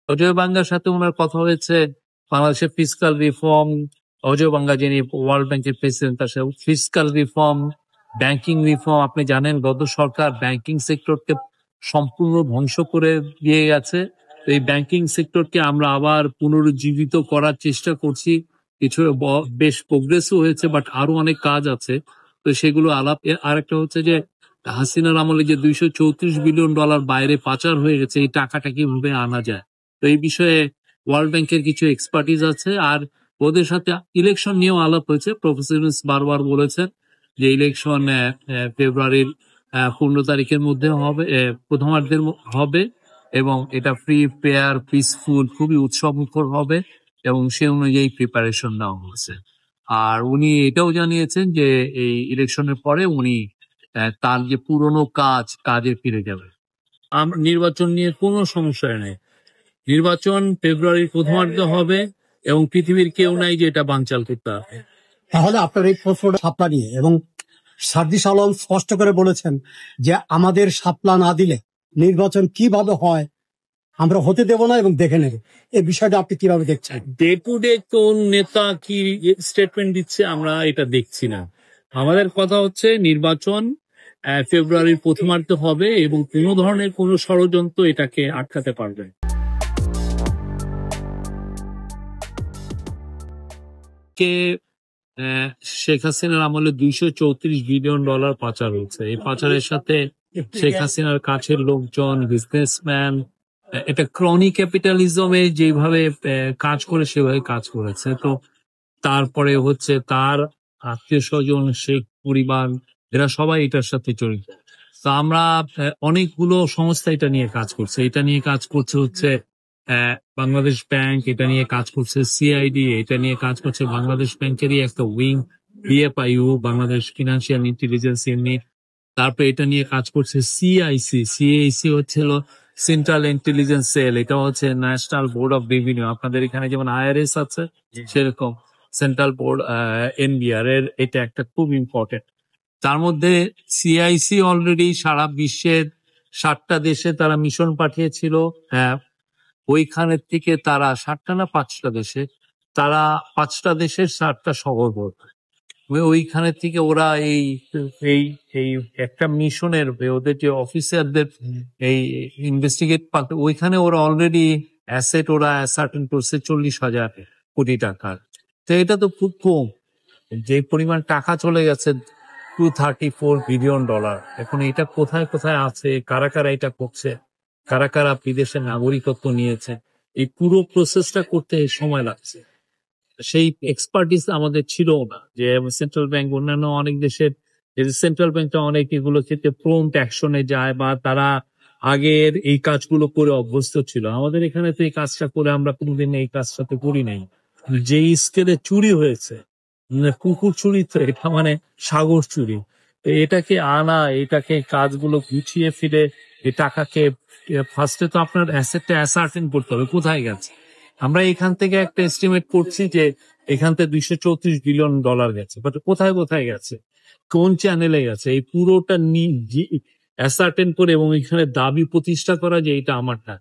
Ajay bunker সাথে ওনার কথা হয়েছে বাংলাদেশের ফিসকাল রিফর্ম। অজয় বাঙ্গা যিনি ওয়ার্ল্ড ব্যাংকের প্রেসিডেন্ট, তার সাথে ফিসকাল রিফর্ম, ব্যাংকিং রিফর্ম। আপনি জানেন গত সরকার ব্যাংকিং সেক্টরকে সম্পূর্ণ ধ্বংস করে দিয়ে গেছে। তো এই ব্যাংকিং সেক্টরকে আমরা আবার পুনরুজ্জীবিত করার চেষ্টা করছি। কিছু বেশ প্রোগ্রেসও হয়েছে, বাট আরো অনেক কাজ আছে। তো সেগুলো আলাপ। আরেকটা হচ্ছে যে হাসিনার আমলে যে $234 বিলিয়ন বাইরে পাচার হয়ে গেছে, এই টাকাটা কিভাবে আনা যায়। তো এই বিষয়ে ওয়ার্ল্ড ব্যাংকের কিছু এক্সপার্টিজ আছে। আর ওদের সাথে ইলেকশন নিয়েও আলাপ হয়েছে। প্রফেসর ইউনূস বারবার বলেছেন যে ইলেকশন ফেব্রুয়ারির 15 তারিখের মধ্যে হবে, প্রথমার্ধের হবে, এবং এটা ফ্রি, ফেয়ার, পিসফুল, খুবই উৎসবমুখর হবে, এবং সে অনুযায়ী প্রিপারেশন নেওয়া হয়েছে। আর উনি এটাও জানিয়েছেন যে এই ইলেকশনের পরে উনি তার যে পুরনো কাজে ফিরে যাবে। নির্বাচন নিয়ে কোনো সমস্যা নেই। নির্বাচন ফেব্রুয়ারির প্রথমার্ধে হবে, এবং পৃথিবীর কেউ নাই যে এটা বানচাল করতে হবে। তাহলে আপনার এই প্রশ্নটা সাপলা নিয়ে, এবং সার্জিস আলম স্পষ্ট করে বলেছেন যে আমাদের সাপলা না দিলে নির্বাচন কিভাবে হয় আমরা হতে দেব না এবং দেখে নেব। এই বিষয়টা আপনি কিভাবে দেখছেন? ডে টু ডে কোন নেতা কি স্টেটমেন্ট দিচ্ছে আমরা এটা দেখছি না। আমাদের কথা হচ্ছে নির্বাচন ফেব্রুয়ারির প্রথমার্ধে হবে, এবং কোনো ধরনের কোনো ষড়যন্ত্র এটাকে আটকাতে পারবে না। কে শেখ হাসিনার আমলে $234 বিলিয়ন পাচার হয়েছে। এই পাচারের সাথে শেখ হাসিনার কাছের লোকজন, বিজনেসম্যান, এটা ক্রনি ক্যাপিটালিজমে যেভাবে কাজ করে সেভাবে কাজ করেছে। তো তারপরে হচ্ছে তার আত্মীয় স্বজন, শেখ পরিবার, এরা সবাই এটার সাথে জড়িত। তো আমরা অনেকগুলো সংস্থা এটা নিয়ে কাজ করছে। এটা নিয়ে কাজ করছে হচ্ছে বাংলাদেশ ব্যাংক, এটা নিয়ে কাজ করছে সিআইডি, এটা নিয়ে কাজ করছে বাংলাদেশ ব্যাংকেরই একটা wing BFIU, Bangladesh financial intelligence unit. তারপরে এটা নিয়ে কাজ করছে সিআইসি হচ্ছিল সেন্ট্রাল ইন্টেলিজেন্স সেল, এটা হচ্ছে ন্যাশনাল বোর্ড অফ রেভিনিউ। আপনাদের এখানে যেমন আইআরএস আছে, সেরকম সেন্ট্রাল বোর্ড, এনবিআর এর এটা একটা খুব ইম্পর্টেন্ট। তার মধ্যে সিআইসি অলরেডি সারা বিশ্বের 60টা দেশে তারা মিশন পাঠিয়েছিল। ওইখানের থেকে তারা 60টা না 5টা দেশে, তারা 5টা দেশের 7টা শহর বলবে। ওইখানে থেকে ওরা এই এই এই একটা মিশনের ওদের যে অফিসারদের এই ইনভেস্টিগেট, ওইখানে ওরা অলরেডি অ্যাসেট ওরা অ্যাসার্টেন করছে 40,000 কোটি টাকার। তো এটা তো খুব কম। যে পরিমাণ টাকা চলে গেছে $234 বিলিয়ন। এখন এটা কোথায় কোথায় আছে, কারা কারা এটা করছে, কারা কারা বিদেশের নাগরিকত্ব নিয়েছে, এই পুরো প্রসেসটা করতে সময় লাগছে। সেই এক্সপার্টিস আমাদের ছিল না। যে সেন্ট্রাল ব্যাংক অন্যান্য অনেক দেশের সেন্ট্রাল ব্যাংকটা অনেক এগুলো ক্ষেত্রে প্রম্পট অ্যাকশনে যায়, বা তারা আগের এই কাজগুলো করে অভ্যস্ত ছিল। আমাদের এখানে তো এই কাজটা করে আমরা কোনোদিন এই কাজটা তো করি নাই। যে স্কেলে চুরি হয়েছে, কুকুর চুরি তো এটা মানে সাগর চুরি। তো এটাকে আনা, এটাকে কাজগুলো গুছিয়ে ফিরে এই টাকাকে ফার্স্টে তো আপনার অ্যাসেটটা অ্যাসার্টেন করতে হবে কোথায় গেছে। আমরা এখান থেকে একটা এস্টিমেট করছি যে এখান থেকে $234 বিলিয়ন গেছে, বাট কোথায় কোথায় গেছে, কোন চ্যানেলে গেছে, এই পুরোটা অ্যাসার্টেন করে এবং এখানে দাবি প্রতিষ্ঠা করা যে এটা আমার না,